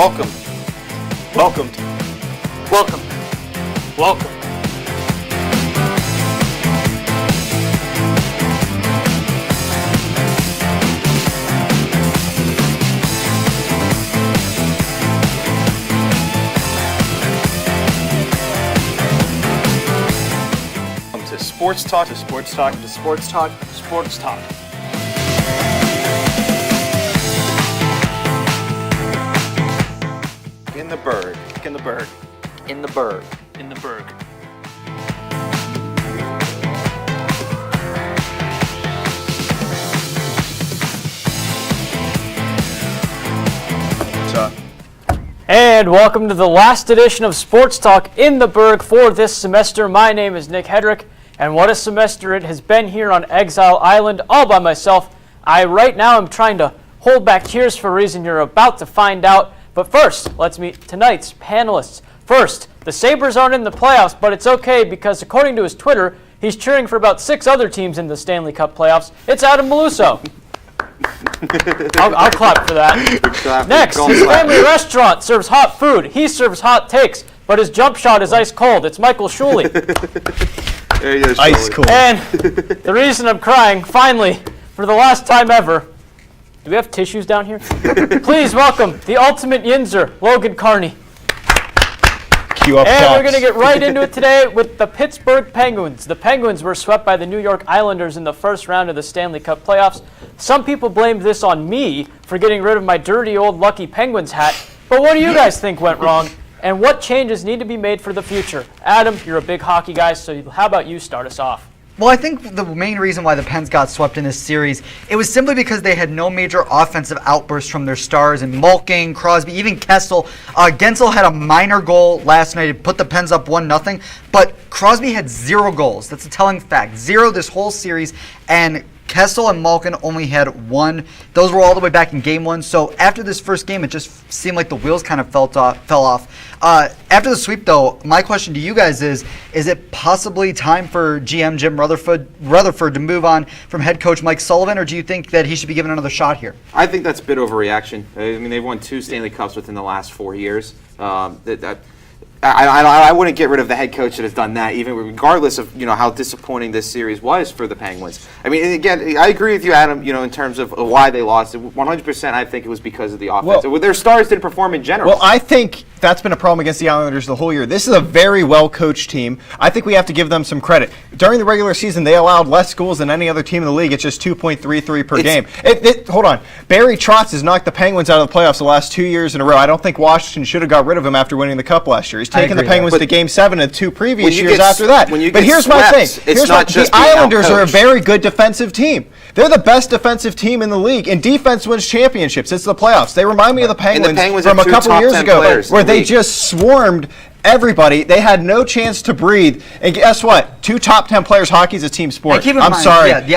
Welcome. Welcomed. Welcome. Welcome. Welcome to Sports Talk, to Sports Talk, to Sports Talk, Sports Talk. In the Burgh. In the Burgh. In the Burgh. In the Burgh. What's up? And welcome to the last edition of Sports Talk in the Burgh for this semester. My name is Nick Hedrick, and what a semester it has been here on Exile Island all by myself. I right now am trying to hold back tears for a reason you're about to find out. But first, let's meet tonight's panelists. First, the Sabres aren't in the playoffs, but it's okay because according to his Twitter, he's cheering for about 6 other teams in the Stanley Cup playoffs. It's Adam Maluso. I'll clap for that. Next, his family restaurant serves hot food. He serves hot takes, but his jump shot is ice cold. It's Michael Shuley. There you go, Ice cold. And the reason I'm crying, finally, for the last time ever, do we have tissues down here? Please welcome the ultimate Yinzer, Logan Carney. Cue up And tops. we're going to get right into it today with the Pittsburgh Penguins. The Penguins were swept by the New York Islanders in the first round of the Stanley Cup playoffs. Some people blamed this on me for getting rid of my dirty old Lucky Penguins hat. But what do you guys think went wrong? And what changes need to be made for the future? Adam, you're a big hockey guy, so how about you start us off? Well, I think the main reason why the Pens got swept in this series, it was simply because they had no major offensive outbursts from their stars, and Malkin, Crosby, even Kessel. Gensel had a minor goal last night to put the Pens up 1-0, but Crosby had 0 goals. That's a telling fact. 0 this whole series, and Kessel and Malkin only had 1. Those were all the way back in Game 1. So after this first game, it just seemed like the wheels kind of fell off. After the sweep, though, my question to you guys is it possibly time for GM Jim Rutherford to move on from head coach Mike Sullivan, or do you think that he should be given another shot here? I think that's a bit overreaction. I mean, they've won 2 Stanley Cups within the last 4 years. I wouldn't get rid of the head coach that has done that, even regardless of how disappointing this series was for the Penguins. I mean, again, I agree with you, Adam. In terms of why they lost, 100%. I think it was because of the offense. Well, their stars didn't perform in general. Well, I think that's been a problem against the Islanders the whole year. This is a very well-coached team. I think we have to give them some credit. During the regular season, they allowed less goals than any other team in the league. It's just 2.33 per game. Hold on. Barry Trotz has knocked the Penguins out of the playoffs the last 2 years in a row. I don't think Washington should have got rid of him after winning the Cup last year. He's taken the Penguins to Game 7 in 2 previous years after that. But here's my thing. The Islanders are a very good defensive team. They're the best defensive team in the league, and defense wins championships. It's the playoffs. They remind me of the Penguins from a couple years ago where they just swarmed everybody. They had no chance to breathe. And guess what? 2 top 10 players. Hockey is a team sport. I'm sorry. They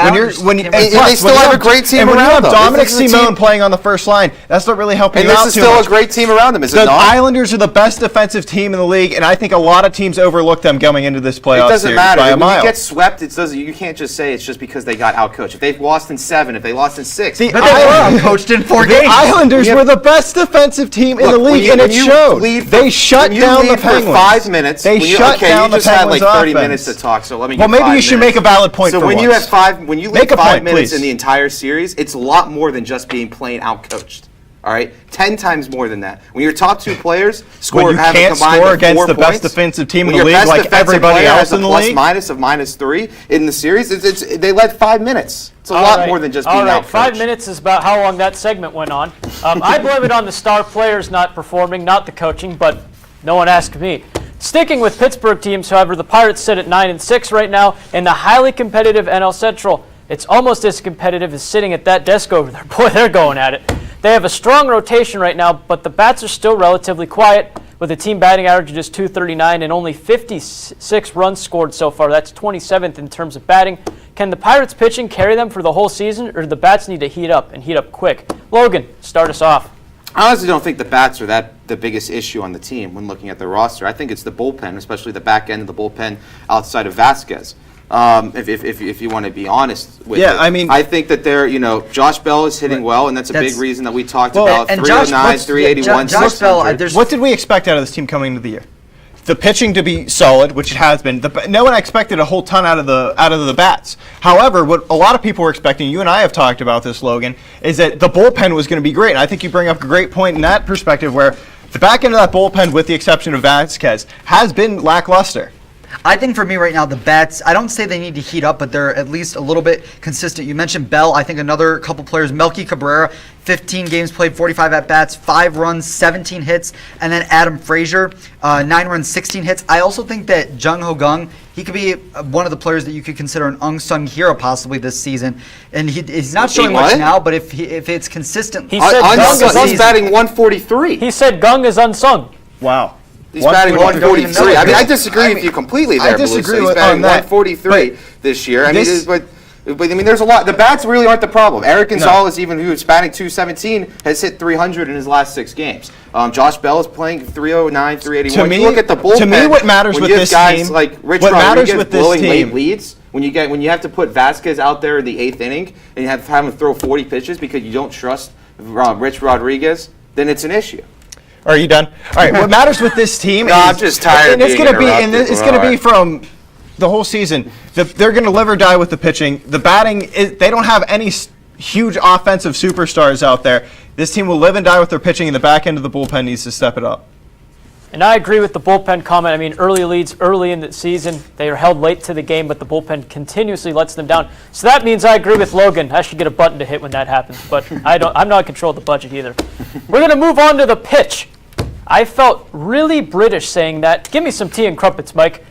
still have a great team around them. Dominic Simone playing on the first line, that's not really helping you out too much. And this is still a great team around them, is it not? The Islanders are the best defensive team in the league, and I think a lot of teams overlook them going into this playoff series by a mile. When you get swept, you can't just say it's just because they got outcoached. If they've lost in 7, if they lost in 6. But they were outcoached in 4 games. The Islanders were the best defensive team in the league, and it showed. They shut down the Penguins. For 5 minutes. They shut down the Penguins' offense. You just had like 30 minutes to talk, so let me. Well, maybe you should make a valid point. So when you leave 5 minutes please. in the entire series, it's a lot more than just being plain outcoached. All right, 10 times more than that. When your top 2 players score, you can't score against the best defensive team in the league like everybody else in the league. Minus of -3 in the series, they led 5 minutes. It's a lot more than just being outcoached. 5 minutes is about how long that segment went on. I blame it on the star players not performing, not the coaching, but no one asked me. Sticking with Pittsburgh teams, however, the Pirates sit at 9-6 right now in the highly competitive NL Central. It's almost as competitive as sitting at that desk over there. Boy, they're going at it. They have a strong rotation right now, but the bats are still relatively quiet, with a team batting average of just .239 and only 56 runs scored so far. That's 27th in terms of batting. Can the Pirates pitching carry them for the whole season, or do the bats need to heat up and heat up quick? Logan, start us off. I honestly don't think the bats are the biggest issue on the team when looking at the roster. I think it's the bullpen, especially the back end of the bullpen outside of Vasquez. If you want to be honest with it. I mean, I think that Josh Bell is hitting well, and that's a big reason that we talked about. And 309, 381, Josh Bell, what did we expect out of this team coming into the year? The pitching to be solid, which it has been. No one expected a whole ton out of the bats. However, what a lot of people were expecting, you and I have talked about this, Logan, is that the bullpen was going to be great. And I think you bring up a great point in that perspective, where the back end of that bullpen, with the exception of Vasquez, has been lackluster. I think for me right now, the bats, I don't say they need to heat up, but they're at least a little bit consistent. You mentioned Bell. I think another couple players, Melky Cabrera, 15 games played, 45 at-bats, 5 runs, 17 hits. And then Adam Frazier, 9 runs, 16 hits. I also think that Jung Ho Gung, he could be one of the players that you could consider an unsung hero possibly this season. And he's not showing much now, but if it's consistent. He said he's batting 143. He said Gung is unsung. Wow. He's batting 143. I mean, I disagree with you completely there. I disagree He's with batting on that. 143 this year. I mean, but I mean, there's a lot. The bats really aren't the problem. Eric Gonzalez, even who was batting 217, has hit 300 in his last 6 games. Josh Bell is playing 309, 381. You look at the bullpen. To me, what matters with this guys team, like Rich what matters Rodriguez with this blowing team, late leads, when you have to put Vasquez out there in the 8th inning and you have him throw 40 pitches because you don't trust Rich Rodriguez, then it's an issue. Are you done? All right. What matters with this team? I'm just tired. And it's going to be, and it's going to be from the whole season. They're going to live or die with the pitching. The batting, they don't have any huge offensive superstars out there. This team will live and die with their pitching, and the back end of the bullpen needs to step it up. And I agree with the bullpen comment. I mean, early leads early in the season, they are held late to the game, but the bullpen continuously lets them down. So that means I agree with Logan. I should get a button to hit when that happens, but I'm not in control of the budget either. We're going to move on to the pitch. I felt really British saying that. Give me some tea and crumpets, Mike.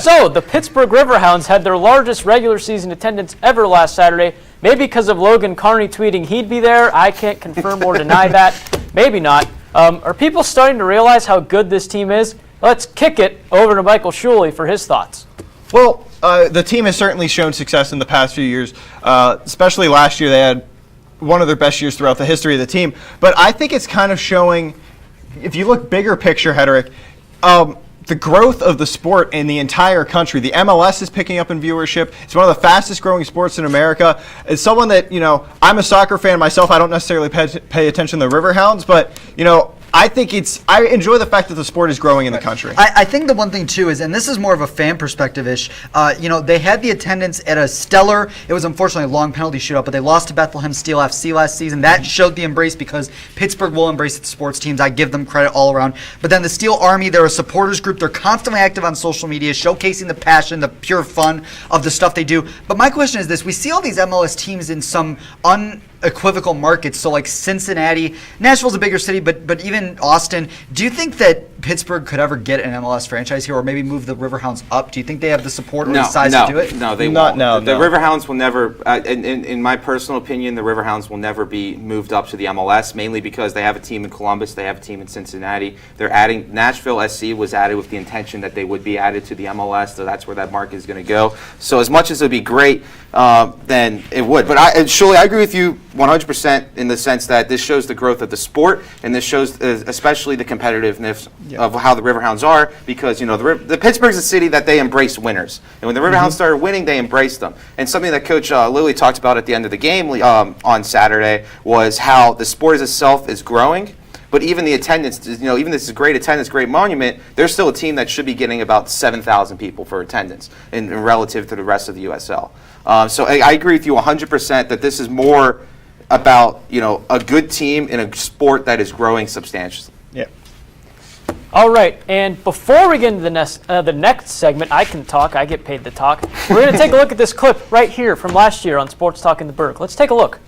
So the Pittsburgh Riverhounds had their largest regular season attendance ever last Saturday, maybe because of Logan Carney tweeting he'd be there. I can't confirm or deny that. Maybe not. Are people starting to realize how good this team is? Let's kick it over to Michael Shuley for his thoughts. Well, the team has certainly shown success in the past few years, especially last year. They had one of their best years throughout the history of the team. But I think it's kind of showing, if you look bigger picture, Hedrick, the growth of the sport in the entire country. The MLS is picking up in viewership. It's one of the fastest growing sports in America. As someone that, I'm a soccer fan myself. I don't necessarily pay attention to the Riverhounds, but, I think I enjoy the fact that the sport is growing in the country. I think the one thing, too, is, and this is more of a fan perspective-ish, they had the attendance at a stellar, it was unfortunately a long penalty shootout, but they lost to Bethlehem Steel FC last season. That showed the embrace because Pittsburgh will embrace its sports teams. I give them credit all around. But then the Steel Army, they're a supporters group. They're constantly active on social media, showcasing the passion, the pure fun of the stuff they do. But my question is this. We see all these MLS teams in some unequivocal markets, so like Cincinnati, Nashville's a bigger city, but even Austin. Do you think that Pittsburgh could ever get an MLS franchise here, or maybe move the Riverhounds up? Do you think they have the support or the size to do it? No, they won't. The Riverhounds will never, in my personal opinion, the Riverhounds will never be moved up to the MLS, mainly because they have a team in Columbus, they have a team in Cincinnati. They're adding, Nashville SC was added with the intention that they would be added to the MLS, so that's where that market is going to go. So as much as it would be great, then it would. But Shuley, I agree with you 100% in the sense that this shows the growth of the sport, and this shows especially the competitiveness of how the Riverhounds are, because the Pittsburgh's a city that they embrace winners, and when the Riverhounds started winning, they embraced them. And something that Coach Lilly talked about at the end of the game on Saturday was how the sport itself is growing. But even the attendance, even this is great attendance, great monument, there's still a team that should be getting about 7,000 people for attendance in relative to the rest of the USL. So I agree with you 100% that this is more about a good team in a sport that is growing substantially. Yeah. All right, and before we get into the next segment, I can talk. I get paid to talk. We're going to take a look at this clip right here from last year on Sports Talk in the Burgh. Let's take a look.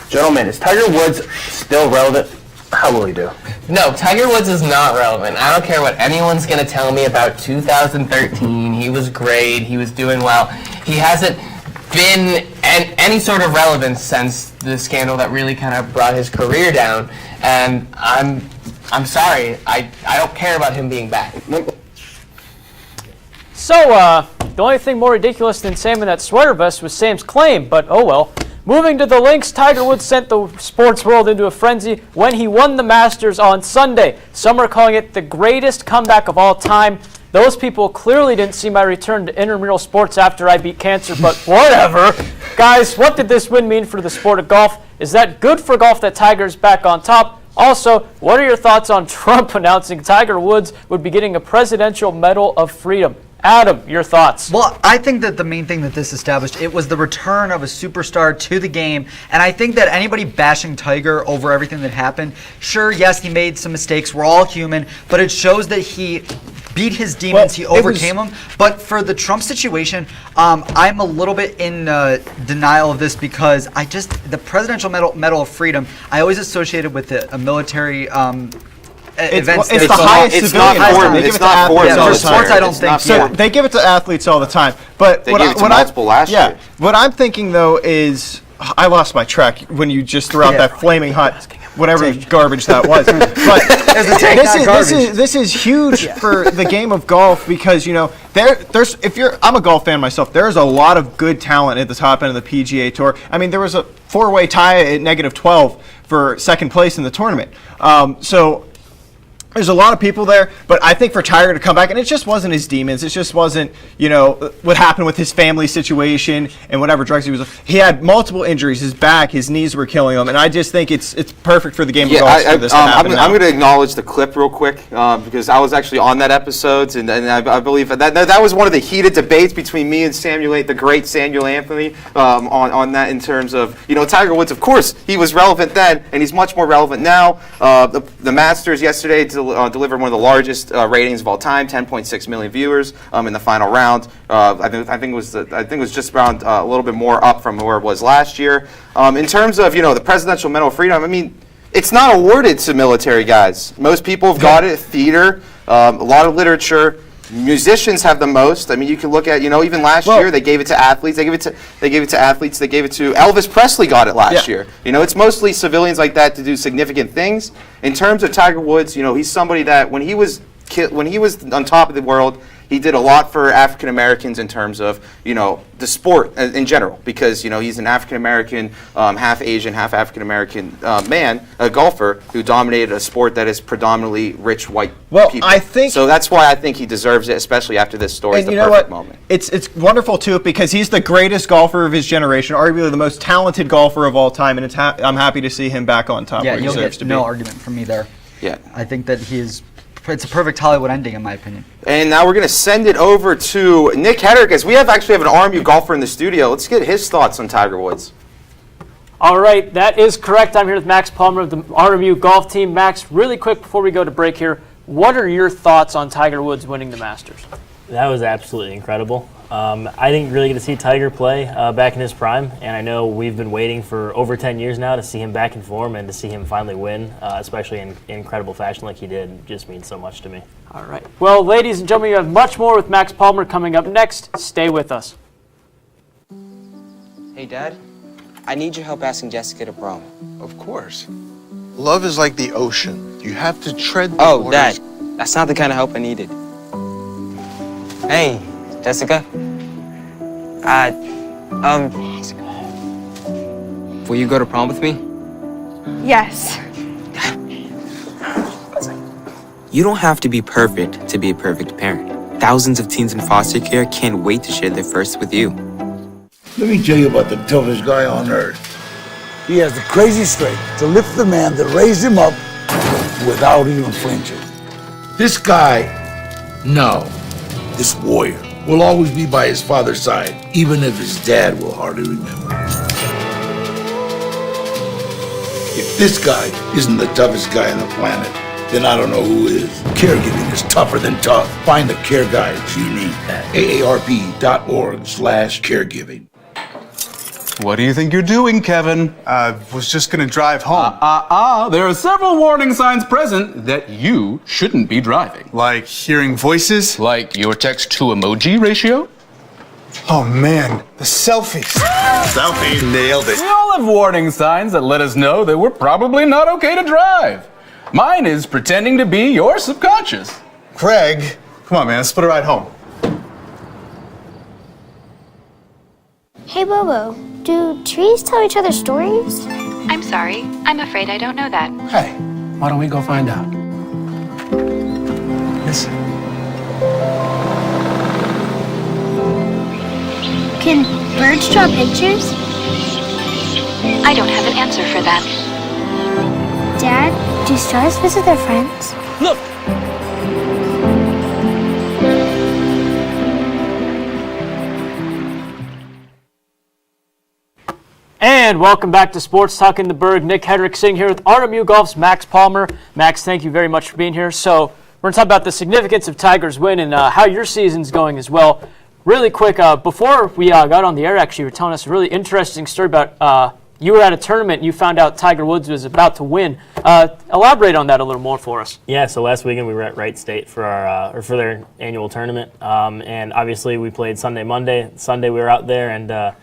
Gentlemen, is Tiger Woods still relevant? How will he do? No, Tiger Woods is not relevant. I don't care what anyone's going to tell me about 2013. He was great. He was doing well. He hasn't been any sort of relevance since the scandal that really kind of brought his career down. And I'm sorry. I don't care about him being back. So, the only thing more ridiculous than Sam in that sweater vest was Sam's claim, but oh well. Moving to the links, Tiger Woods sent the sports world into a frenzy when he won the Masters on Sunday. Some are calling it the greatest comeback of all time. Those people clearly didn't see my return to intramural sports after I beat cancer, but whatever. Guys, what did this win mean for the sport of golf? Is that good for golf that Tiger's back on top? Also, what are your thoughts on Trump announcing Tiger Woods would be getting a Presidential Medal of Freedom? Adam, your thoughts? Well, I think that the main thing that this established, it was the return of a superstar to the game, and I think that anybody bashing Tiger over everything that happened, sure, yes, he made some mistakes, we're all human, but it shows that he beat his demons, he overcame them. But for the Trump situation, I'm a little bit in denial of this because the Presidential Medal of Freedom, I always associated with a military events. It's the highest civilian award. They give it to athletes all the time. Sports, I don't think. So they give it to athletes all the time. But they gave it to multiple last year. What I'm thinking though is, I lost my track when you just threw out that flaming hot, whatever garbage that was. But this is huge for the game of golf because there's I'm a golf fan myself. There's a lot of good talent at the top end of the PGA Tour. I mean, there was a 4-way tie at -12 for second place in the tournament. So there's a lot of people there, but I think for Tiger to come back, and it just wasn't his demons. It just wasn't, what happened with his family situation and whatever drugs he was on. He had multiple injuries. His back, his knees were killing him, and I just think it's perfect for the game of golf for this to happen now. I'm going to acknowledge the clip real quick because I was actually on that episode, and I believe that was one of the heated debates between me and the great Samuel Anthony on that in terms of, Tiger Woods, of course, he was relevant then, and he's much more relevant now. The Masters yesterday delivered one of the largest ratings of all time, 10.6 million viewers in the final round. I think it was just around a little bit more up from where it was last year. In terms of the Presidential Medal of Freedom, I mean, it's not awarded to military guys. Most people have got it. Theater, a lot of literature. Musicians have the most. I mean, you can look at even last year they gave it to athletes. They gave it to athletes. They gave it to Elvis Presley. Got it last year. It's mostly civilians like that to do significant things. In terms of Tiger Woods, he's somebody that when he was on top of the world, he did a lot for African Americans in terms of the sport in general because he's an African American, half Asian, half African American man, a golfer who dominated a sport that is predominantly rich white people. I think so. That's why I think he deserves it, especially after this story. It's the perfect moment. It's wonderful too because he's the greatest golfer of his generation, arguably the most talented golfer of all time, and I'm happy to see him back on top. Yeah, where he you'll deserves get to no be. argument from me there. Yeah, I think that it's a perfect Hollywood ending, in my opinion. And now we're going to send it over to Nick Hedrick, as we actually have an RMU golfer in the studio. Let's get his thoughts on Tiger Woods. All right, that is correct. I'm here with Max Palmer of the RMU golf team. Max, really quick before we go to break here, what are your thoughts on Tiger Woods winning the Masters? That was absolutely incredible. I didn't really get to see Tiger play back in his prime, and I know we've been waiting for over 10 years now to see him back in form and to see him finally win, especially in incredible fashion like he did. It just means so much to me. All right. Well, ladies and gentlemen, you have much more with Max Palmer coming up next. Stay with us. Hey, Dad, I need your help asking Jessica to prom. Of course. Love is like the ocean. You have to tread the waters. Dad, that's not the kind of help I needed. Hey, Jessica. Will you go to prom with me? Yes. You don't have to be perfect to be a perfect parent. Thousands of teens in foster care can't wait to share their first with you. Let me tell you about the toughest guy on earth. He has the crazy strength to lift the man that raised him up without even flinching. This guy, this warrior, will always be by his father's side, even if his dad will hardly remember. If this guy isn't the toughest guy on the planet, then I don't know who is. Caregiving is tougher than tough. Find the care guides you need at aarp.org/caregiving. What do you think you're doing, Kevin? Was just gonna drive home. There are several warning signs present that you shouldn't be driving. Like hearing voices? Like your text-to-emoji ratio? Oh man, the selfies. Selfie nailed it. We all have warning signs that let us know that we're probably not okay to drive. Mine is pretending to be your subconscious. Craig, come on man, let's put a ride home. Hey, Bobo, do trees tell each other stories? I'm sorry. I'm afraid I don't know that. Hey, why don't we go find out? Listen. Can birds draw pictures? I don't have an answer for that. Dad, do stars visit their friends? Look! And welcome back to Sports Talk in the Burgh. Nick Hedrick sitting here with RMU Golf's Max Palmer. Max, thank you very much for being here. So we're going to talk about the significance of Tiger's win and how your season's going as well. Really quick, before we got on the air, actually, you were telling us a really interesting story about you were at a tournament and you found out Tiger Woods was about to win. Elaborate on that a little more for us. Yeah, so last weekend we were at Wright State for our for their annual tournament, and obviously we played Sunday, Monday. Sunday we were out there, and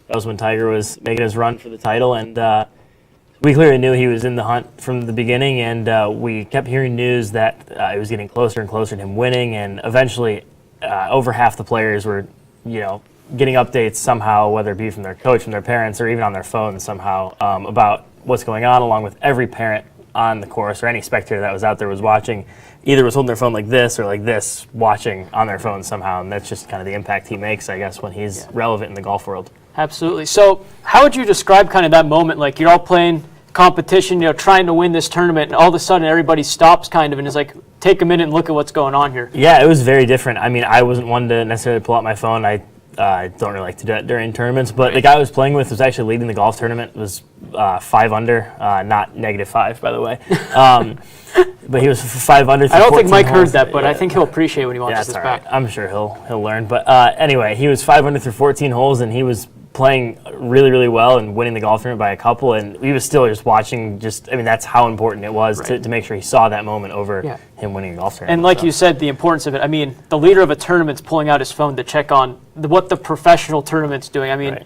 that was when Tiger was making his run for the title, and we clearly knew he was in the hunt from the beginning, and we kept hearing news that it was getting closer and closer to him winning, and eventually over half the players were, getting updates somehow, whether it be from their coach, from their parents, or even on their phones somehow, about what's going on, along with every parent on the course or any spectator that was out there was watching, either was holding their phone like this or like this, watching on their phone somehow, and that's just kind of the impact he makes, I guess, when he's relevant in the golf world. Absolutely. So how would you describe kind of that moment? Like you're all playing competition, trying to win this tournament, and all of a sudden everybody stops kind of and is like, take a minute and look at what's going on here. Yeah, it was very different. I mean, I wasn't one to necessarily pull out my phone. I don't really like to do that during tournaments, but the guy I was playing with was actually leading the golf tournament, was 5 under, not -5, by the way. But he was 5 under. I don't think Mike heard that, but I think he'll appreciate when he watches this back. Right. I'm sure he'll learn. But anyway, he was 5 under through 14 holes, and he was playing really, really well and winning the golf tournament by a couple, and we was still just watching. That's how important it was to make sure he saw that moment over him winning the golf tournament. And like you said, the importance of it. I mean, the leader of a tournament's pulling out his phone to check on what the professional tournament's doing. I mean,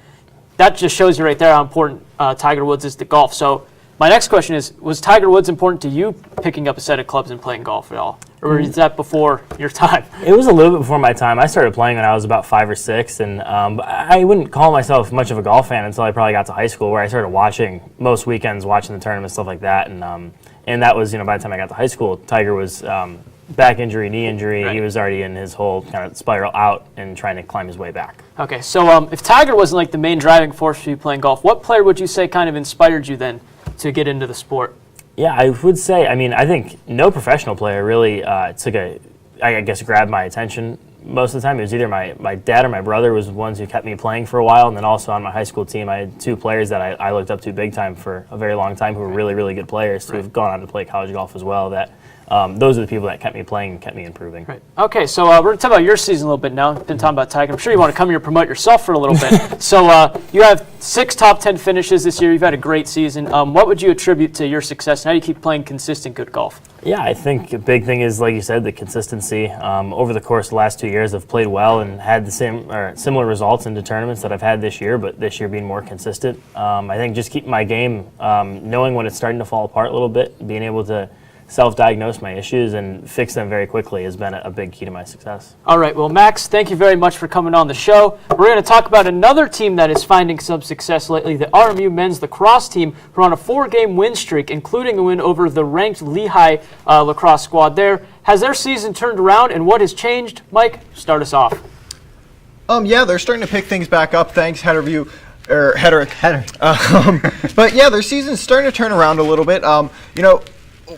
that just shows you right there how important Tiger Woods is to golf. So my next question is, was Tiger Woods important to you picking up a set of clubs and playing golf at all? Or is that before your time? It was a little bit before my time. I started playing when I was about 5 or 6, and I wouldn't call myself much of a golf fan until I probably got to high school, where I started watching most weekends, watching the tournament, stuff like that. And that was, by the time I got to high school, Tiger was back injury, knee injury. Right. He was already in his whole kind of spiral out and trying to climb his way back. Okay, so if Tiger wasn't like the main driving force for you playing golf, what player would you say kind of inspired you then to get into the sport? Yeah, I would say, I think no professional player really grabbed my attention most of the time. It was either my dad or my brother was the ones who kept me playing for a while, and then also on my high school team, I had 2 players that I looked up to big time for a very long time who were really, really good players who have gone on to play college golf as well. That those are the people that kept me playing and kept me improving. Right. Okay, so we're going to talk about your season a little bit now. Been talking about Tiger. I'm sure you want to come here and promote yourself for a little bit. So you have 6 top 10 finishes this year. You've had a great season. What would you attribute to your success, and how do you keep playing consistent good golf? Yeah, I think a big thing is, like you said, the consistency. Over the course of the last 2 years, I've played well and had the same or similar results into tournaments that I've had this year, but this year being more consistent. I think just keeping my game, knowing when it's starting to fall apart a little bit, being able to self-diagnose my issues and fix them very quickly has been a big key to my success. All right, well, Max, thank you very much for coming on the show. We're going to talk about another team that is finding some success lately, the RMU men's lacrosse team, who are on a 4-game win streak, including a win over the ranked Lehigh lacrosse squad there. Has their season turned around, and what has changed? Mike, start us off. Yeah, they're starting to pick things back up. Thanks, Hedrick. But yeah, their season's starting to turn around a little bit.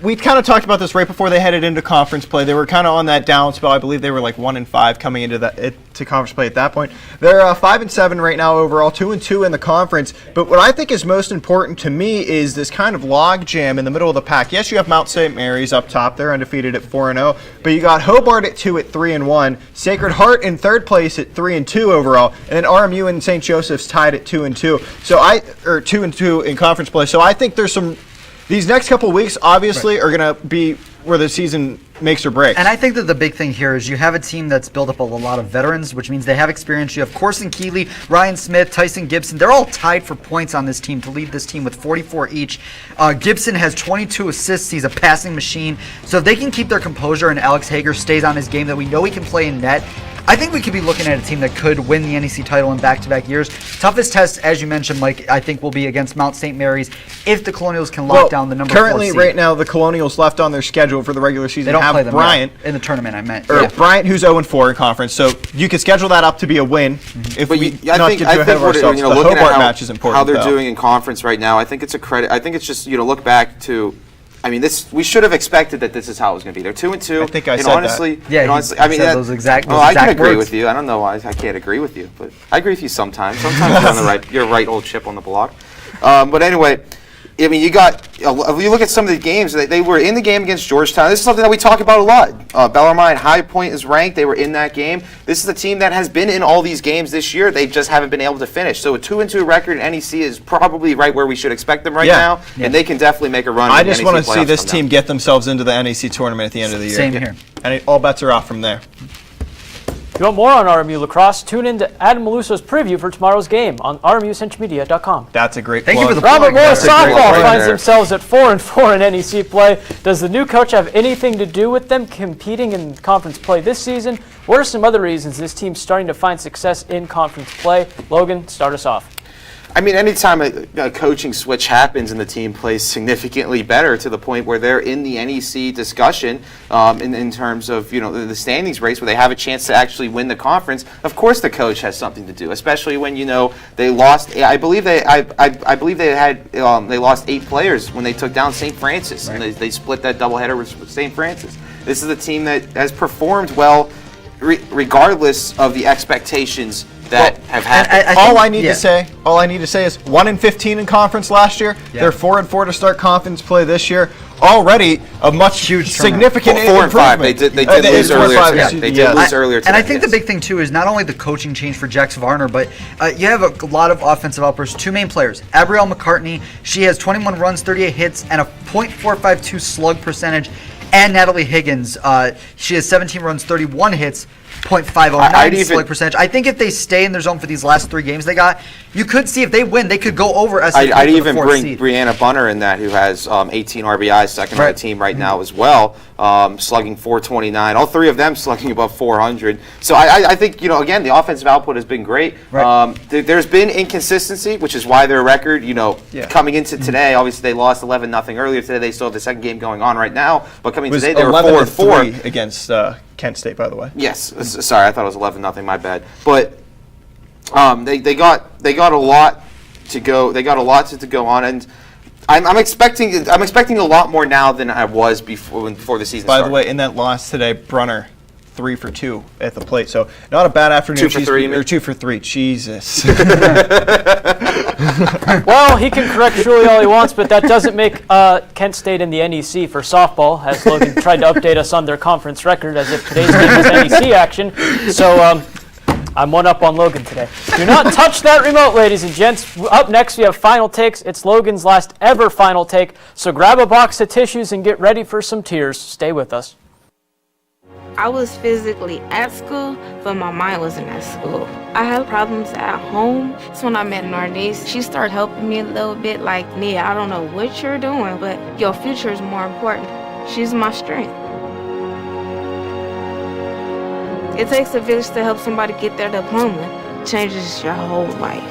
We kind of talked about this right before they headed into conference play. They were kind of on that down spell. I believe they were like 1-5 coming into to conference play at that point. They're 5-7 right now overall, 2-2 in the conference. But what I think is most important to me is this kind of log jam in the middle of the pack. Yes, you have Mount St. Mary's up top. They're undefeated at 4-0. But you got Hobart at 2 at 3-1, Sacred Heart in 3rd place at 3-2 overall, and then RMU and St. Joseph's tied at 2-2. So 2-2 in conference play. So I think there's some. These next couple of weeks, obviously, are going to be where the season makes or breaks. And I think that the big thing here is you have a team that's built up a lot of veterans, which means they have experience. You have Corson Keeley, Ryan Smith, Tyson Gibson. They're all tied for points on this team to lead this team with 44 each. Gibson has 22 assists. He's a passing machine. So if they can keep their composure and Alex Hager stays on his game that we know he can play in net, I think we could be looking at a team that could win the NEC title in back-to-back years. Toughest test, as you mentioned, Mike, I think will be against Mount St. Mary's if the Colonials can lock down the number 4 currently, seed. right now, the Colonials left on their schedule for the regular season They don't have play them Bryant. in the tournament, I meant. Bryant, who's 0-4 in conference, so you could schedule that up to be a win. If But we I not think, get too ahead of ourselves, the looking Hobart at match is important. how they're though. doing in conference right now, I think it's a credit. I think it's just look back to. I mean, we should have expected that this is how it was going to be. They're 2-2. I think I and said honestly, that. Yeah, and honestly, he said those exact I can agree words. with you. I don't know why I can't agree with you, but I agree with you sometimes. Sometimes you're right old chip on the block. But anyway, I mean, you look at some of the games, they were in the game against Georgetown. This is something that we talk about a lot. Bellarmine High Point is ranked. They were in that game. This is a team that has been in all these games this year. They just haven't been able to finish. So a 2-2 record in NEC is probably right where we should expect them now. Yeah. And they can definitely make a run. I just want to see this team get themselves into the NEC tournament at the end of the year. Same here. And all bets are off from there. If you want more on RMU lacrosse, tune in to Adam Maluso's preview for tomorrow's game on rmucentralmedia.com. That's a great Thank you for the Robert plug. Morris That's a great softball plug finds there. themselves at 4-4 in NEC play. Does the new coach have anything to do with them competing in conference play this season? What are some other reasons this team's starting to find success in conference play? Logan, start us off. I mean, anytime a coaching switch happens and the team plays significantly better to the point where they're in the NEC discussion in terms of the standings race where they have a chance to actually win the conference, of course the coach has something to do, especially when they lost. I believe they lost 8 players when they took down St. Francis, and they split that doubleheader with St. Francis. This is a team that has performed well regardless of the expectations that have happened. All I need to say is 1-15 in conference last year. Yeah. They're 4-4 to start conference play this year. Already a much significant 4-5. improvement. They did lose earlier today. They did lose earlier today. And I think the big thing too is not only the coaching change for Jax Varner, but you have a lot of offensive outbursts. 2 main players: Abrielle McCartney. She has 21 runs, 38 hits, and a .452 slug percentage. And Natalie Higgins. She has 17 runs, 31 hits. .509 slug percentage. I think if they stay in their zone for these last 3 games they got, you could see if they win, they could go over SFP. I'd even bring Brianna Bunner in that, who has 18 RBIs, second on the team right now as well, slugging .429. All 3 of them slugging above .400. So I think again the offensive output has been great. Right. There's been inconsistency, which is why their record, coming into today, obviously they lost 11-0 earlier today. They still have the second game going on right now, but coming today they were 4-4 against Kent State, by the way. Yes, sorry, I thought it was 11-0. My bad. But they got a lot to go. They got a lot to go on, and I'm expecting a lot more now than I was before the season started. By the way, in that loss today, Brunner 3 for 2 at the plate, so not a bad afternoon. 2 for 3, or 2 for 3. Jesus. Well, he can correct Shirley all he wants, but that doesn't make Kent State in the NEC for softball, as Logan tried to update us on their conference record as if today's game was NEC action. So I'm one up on Logan today. Do not touch that remote, ladies and gents. Up next, we have Final Takes. It's Logan's last ever Final Take, so grab a box of tissues and get ready for some tears. Stay with us. I was physically at school, but my mind wasn't at school. I had problems at home. That's when I met Nornice. She started helping me a little bit, like, Nia, I don't know what you're doing, but your future is more important. She's my strength. It takes a village to help somebody get their diploma. It changes your whole life.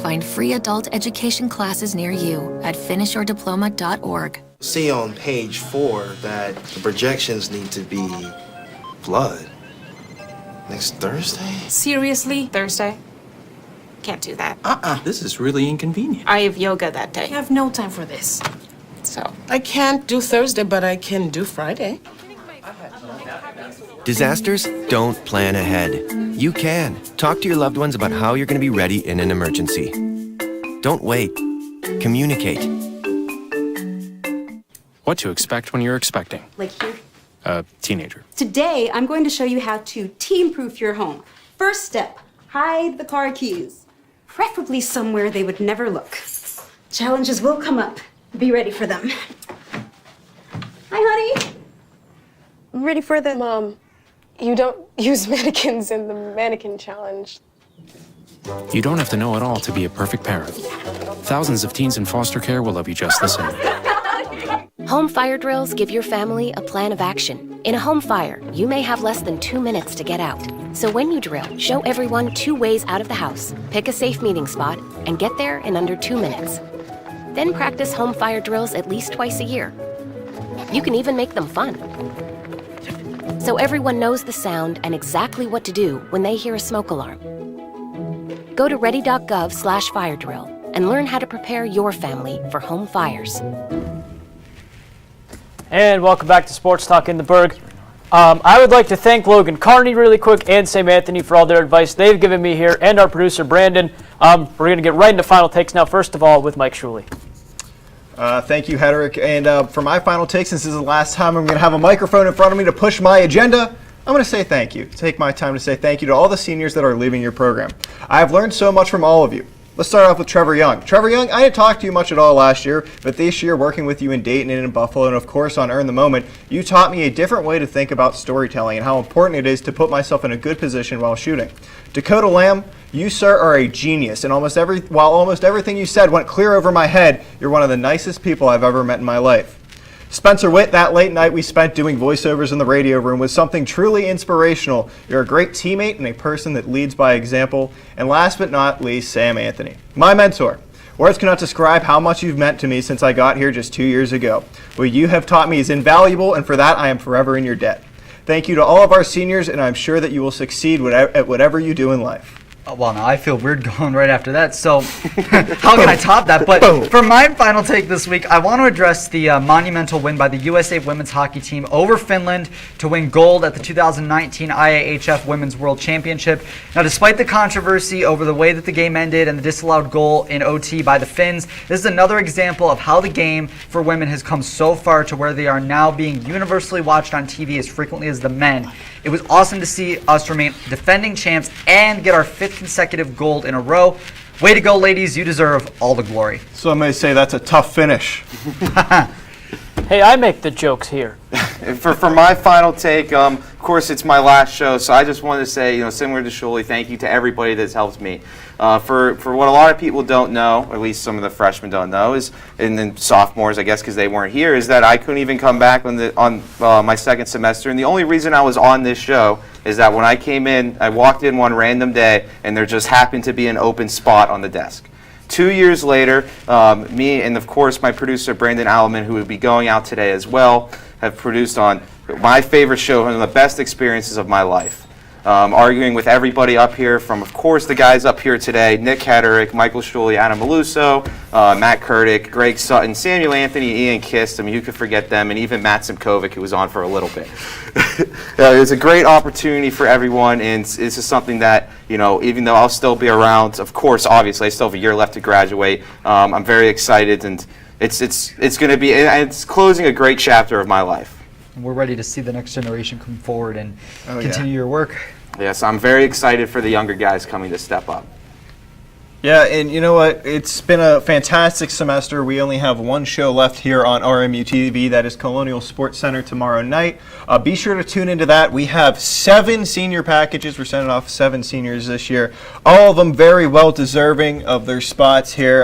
Find free adult education classes near you at finishyourdiploma.org. See on page 4 that the projections need to be blood. Next Thursday? Seriously? Thursday? Can't do that. This is really inconvenient. I have yoga that day. I have no time for this. So I can't do Thursday, but I can do Friday. Disasters don't plan ahead. You can. Talk to your loved ones about how you're going to be ready in an emergency. Don't wait. Communicate. What to expect when you're expecting Like here. a teenager. Today, I'm going to show you how to team-proof your home. First step, hide the car keys. Preferably somewhere they would never look. Challenges will come up. Be ready for them. Hi, honey. I'm ready for the... Mom, you don't use mannequins in the mannequin challenge. You don't have to know it all to be a perfect parent. Thousands of teens in foster care will love you just the same. Home fire drills give your family a plan of action. In a home fire, you may have less than 2 minutes to get out. So when you drill, show everyone 2 ways out of the house, pick a safe meeting spot, and get there in under 2 minutes. Then practice home fire drills at least twice a year. You can even make them fun. So everyone knows the sound and exactly what to do when they hear a smoke alarm. Go to ready.gov/fire drill and learn how to prepare your family for home fires. And welcome back to Sports Talk in the Burgh. I would like to thank Logan Carney really quick and Sam Anthony for all their advice they've given me here, and our producer Brandon. We're going to get right into final takes now, first of all with Mike Shuley. Thank you, Hedrick. And for my final take, since this is the last time I'm going to have a microphone in front of me to push my agenda, I'm going to say thank you. Take my time to say thank you to all the seniors that are leaving your program. I have learned so much from all of you. Let's start off with Trevor Young. Trevor Young, I didn't talk to you much at all last year, but this year working with you in Dayton and in Buffalo, and of course on Earn the Moment, you taught me a different way to think about storytelling and how important it is to put myself in a good position while shooting. Dakota Lamb, you, sir, are a genius, and while almost everything you said went clear over my head, you're one of the nicest people I've ever met in my life. Spencer Witt, that late night we spent doing voiceovers in the radio room was something truly inspirational. You're a great teammate and a person that leads by example. And last but not least, Sam Anthony, my mentor. Words cannot describe how much you've meant to me since I got here just 2 years ago. What you have taught me is invaluable, and for that I am forever in your debt. Thank you to all of our seniors, and I'm sure that you will succeed at whatever you do in life. Well, now I feel weird going right after that, so how can I top that? But for my final take this week, I want to address the monumental win by the USA women's hockey team over Finland to win gold at the 2019 IAHF Women's World Championship. Now, despite the controversy over the way that the game ended and the disallowed goal in OT by the Finns, this is another example of how the game for women has come so far to where they are now being universally watched on TV as frequently as the men. It was awesome to see us remain defending champs and get our 5th consecutive gold in a row. Way to go, ladies. You deserve all the glory. So I'm going to say that's a tough finish. Hey, I make the jokes here. For my final take, of course, it's my last show, so I just wanted to say, similar to Shuley, thank you to everybody that's helped me. For what a lot of people don't know, or at least some of the freshmen don't know, and then sophomores, I guess, because they weren't here, is that I couldn't even come back on my second semester. And the only reason I was on this show is that when I came in, I walked in one random day, and there just happened to be an open spot on the desk. 2 years later, me and, of course, my producer, Brandon Alleman, who will be going out today as well, have produced on my favorite show, one of the best experiences of my life. Arguing with everybody up here from, of course, the guys up here today, Nick Hedrick, Michael Shuley, Adam Maluso, Matt Kurdick, Greg Sutton, Samuel Anthony, Ian Kist. I mean, who could forget them? And even Matt Simkovic, who was on for a little bit. It was a great opportunity for everyone, and this is something that, even though I'll still be around, of course, obviously, I still have a year left to graduate. I'm very excited, and it's going to be, it's closing a great chapter of my life. We're ready to see the next generation come forward and continue your work. Yes, I'm very excited for the younger guys coming to step up. Yeah, and you know what? It's been a fantastic semester. We only have one show left here on RMU-TV. That is Colonial Sports Center tomorrow night. Be sure to tune into that. We have 7 senior packages. We're sending off 7 seniors this year. All of them very well deserving of their spots here.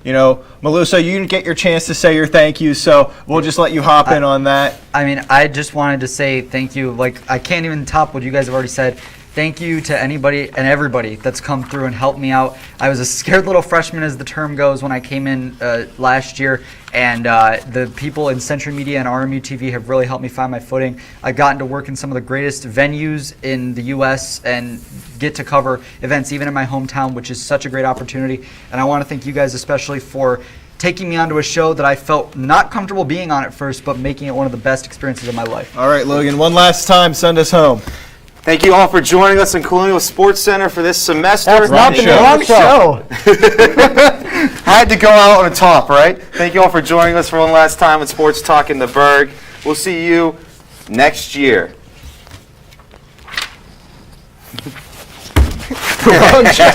Maluso, you didn't get your chance to say your thank you, so we'll just let you hop in on that. I mean, I just wanted to say thank you. I can't even top what you guys have already said. Thank you to anybody and everybody that's come through and helped me out. I was a scared little freshman, as the term goes, when I came in last year, and the people in Century Media and RMU-TV have really helped me find my footing. I've gotten to work in some of the greatest venues in the U.S. and get to cover events even in my hometown, which is such a great opportunity. And I want to thank you guys especially for taking me onto a show that I felt not comfortable being on at first, but making it one of the best experiences of my life. All right, Logan, one last time, send us home. Thank you all for joining us in Colonial Sports Center for this semester. That's not the wrong show. I had to go out on the top, right? Thank you all for joining us for one last time with Sports Talk in the Burgh. We'll see you next year. Wrong show.